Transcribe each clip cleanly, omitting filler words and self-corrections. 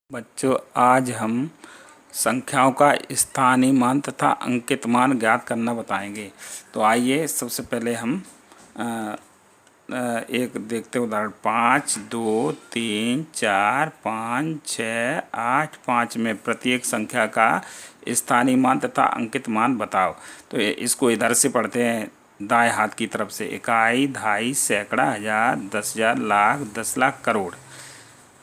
बच्चों, आज हम संख्याओं का स्थानीय मान तथा अंकित मान ज्ञात करना बताएंगे। तो आइए सबसे पहले हम अ, एक देखते हैं उदाहरण। 5, 2, 3, 4, 5, 6, 8, 5 में प्रत्येक संख्या का स्थानीय मान तथा अंकित मान बताओ। तो इसको इधर से पढ़ते हैं, दाएं हाथ की तरफ से। इकाई, दहाई, सैकड़ा, हजार, 10,000, लाख, 10 लाख, करोड़।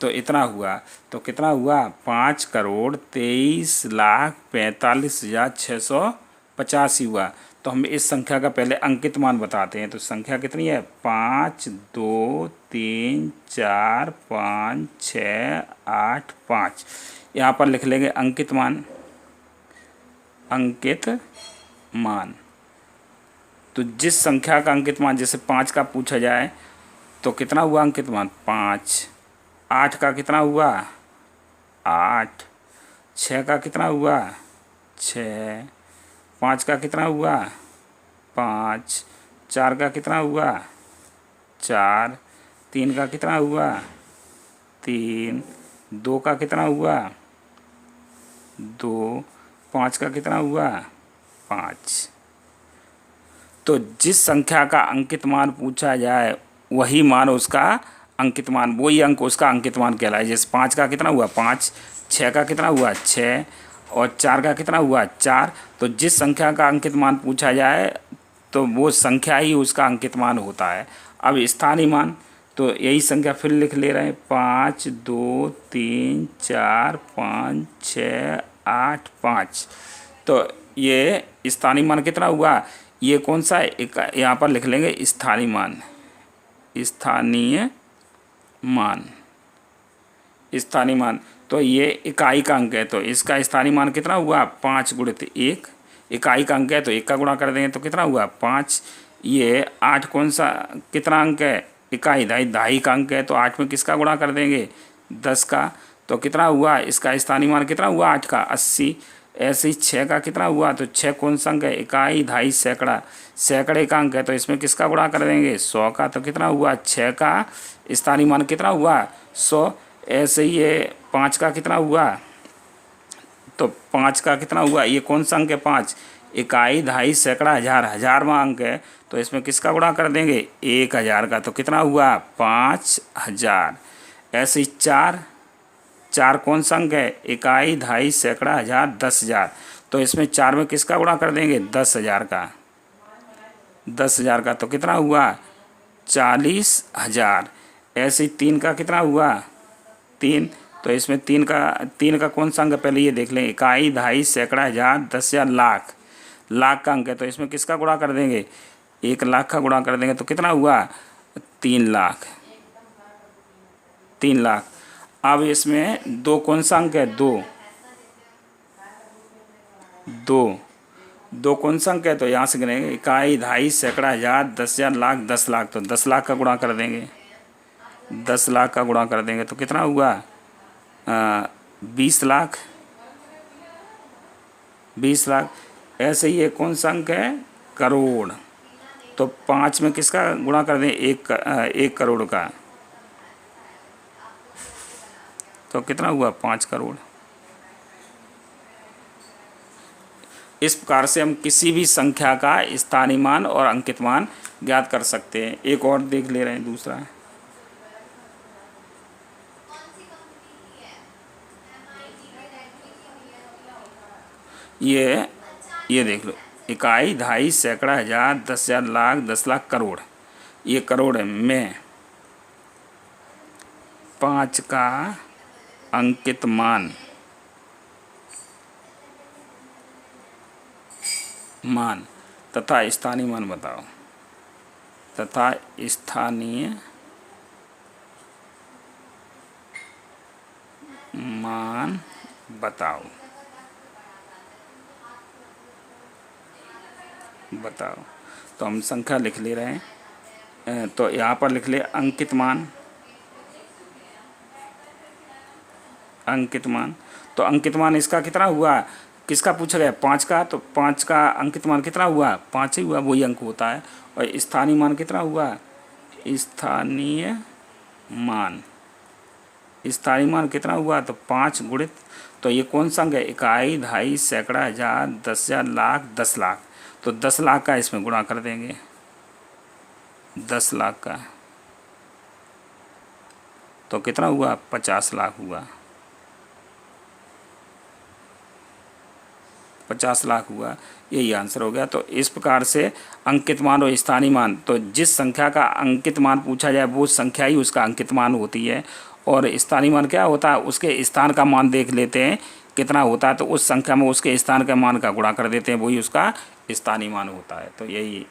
तो इतना हुआ। तो कितना हुआ? 5,23,45,685 हुआ। तो हम इस संख्या का पहले अंकित मान बताते हैं। तो संख्या कितनी है? 5, 2, 3, 4, 5, 6, 8, 5। यहाँ पर लिख लेंगे अंकित मान। अंकित मान तो जिस संख्या का अंकित मान, जैसे 5 का पूछा जाए तो कितना हुआ अंकित मान? 5। 8 का कितना हुआ? 8। 6 का कितना हुआ? 6। 5 का कितना हुआ? 5। 4 का कितना हुआ? 4। 3 का कितना हुआ? 3। 2 का कितना हुआ? 2। 5 का कितना हुआ? 5। तो जिस संख्या का अंकित मान पूछा जाए वही मान उसका अंकित मान, वही अंक उसका अंकित मान कहलाए। जैसे 5 का कितना हुआ? 5। 6 का कितना हुआ? 6। और 4 का कितना हुआ? 4। तो जिस संख्या का अंकित मान पूछा जाए तो वो संख्या ही उसका अंकित मान होता है। अब स्थानीय मान, तो यही संख्या फिर लिख ले रहे हैं। 5, 2, 3, 4, 5, 6, 8, 5। तो ये स्थानीय मान कितना हुआ? ये कौन सा है? यहाँ पर लिख लेंगे स्थानीय मान। स्थानीय मान, स्थानीय मान। तो ये इकाई का अंक है, तो इसका स्थानीय मान कितना हुआ? 5 गुणित 1। इकाई का अंक है तो 1 का गुणा कर देंगे तो कितना हुआ? 5। ये 8 कौन सा कितना अंक है? इकाई, दहाई का अंक है तो 8 में किसका गुणा कर देंगे? 10 का। तो कितना हुआ? इसका स्थानीय मान कितना हुआ? 8 का 80। ऐसे ही 6 का कितना हुआ? तो 6 कौन सा अंक है? इकाई, दहाई, सैकड़ा। सैकड़े का अंक है तो इसमें किसका गुणा कर देंगे? 100 का। तो कितना हुआ? 6 का स्थानीय मान कितना हुआ? 100। ऐसे ही ये 5 का कितना हुआ? तो 5 का कितना हुआ? ये कौन सा अंक है? 5। इकाई, दहाई, सैकड़ा, हजार। हजारवां अंक है तो इसमें किसका गुणा कर देंगे? 1000 का। तो कितना हुआ? 5000। ऐसे ही 4। 4 कौन सा अंक है? इकाई, दहाई, सैकड़ा, हजार, 10,000। तो इसमें 4 में किसका गुणा कर देंगे? 10,000 का। 10,000 का। तो कितना हुआ? 40,000। ऐसे ही 3 का कितना हुआ? 3। तो इसमें 3 का कौन सा अंक है? पहले ये देख लें। इकाई, दहाई, सैकड़ा, हजार, 10,000, लाख। लाख का अंक है तो इसमें किसका गुणा कर देंगे? 1 लाख का गुणा कर देंगे तो कितना हुआ? 3 लाख। 3 लाख। अब इसमें 2 कौन सा अंक है? 2। 2 कौन सा अंक है? तो यहाँ से गिनेंगे। इकाई, दहाई, सैकड़ा, हजार, 10,000, लाख, 10 लाख। तो 10 लाख का गुणा कर देंगे। 10 लाख का गुणा कर देंगे तो कितना हुआ? 20 लाख। 20 लाख। ऐसे ही ये कौन सा अंक है? करोड़। तो 5 में किसका गुणा कर दें? 1 करोड़ का। तो कितना हुआ? 5 करोड़। इस प्रकार से हम किसी भी संख्या का स्थानीय मान और अंकित मान ज्ञात कर सकते हैं। एक और देख ले रहे हैं, दूसरा। ये देख लो। इकाई, दहाई, सैकड़ा, हजार, 10,000, लाख, 10 लाख, करोड़। ये करोड़ है। में 5 का अंकित मान तथा स्थानीय मान बताओ। तथा स्थानीय मान बताओ। तो हम संख्या लिख ले रहे हैं। तो यहाँ पर लिख ले अंकित मान। अंकित मान। तो अंकित मान इसका कितना हुआ? किसका पूछा गया? 5 का। तो 5 का अंकित मान कितना हुआ? 5 ही हुआ, वही अंक होता है। और स्थानीय मान कितना हुआ? स्थानीय मान स्थानीय मान कितना हुआ, तो 5 गुणित, तो ये कौन सा अंक है, इकाई, दहाई, सैकड़ा, हज़ार, 10,000, लाख, 10 लाख। तो 10 लाख का इसमें गुणा कर देंगे, 10 लाख का, तो कितना हुआ, 50 लाख हुआ, 50 लाख हुआ। यही आंसर हो गया। तो इस प्रकार से अंकित मान और स्थानीय मान, तो जिस संख्या का अंकित मान पूछा जाए वो संख्या ही उसका अंकित मान होती है, और स्थानीय मान क्या होता है, उसके स्थान का मान देख लेते हैं कितना होता है, तो उस संख्या में उसके स्थान के मान का गुणा कर देते हैं, वही उसका स्थानीय मान होता है। तो यही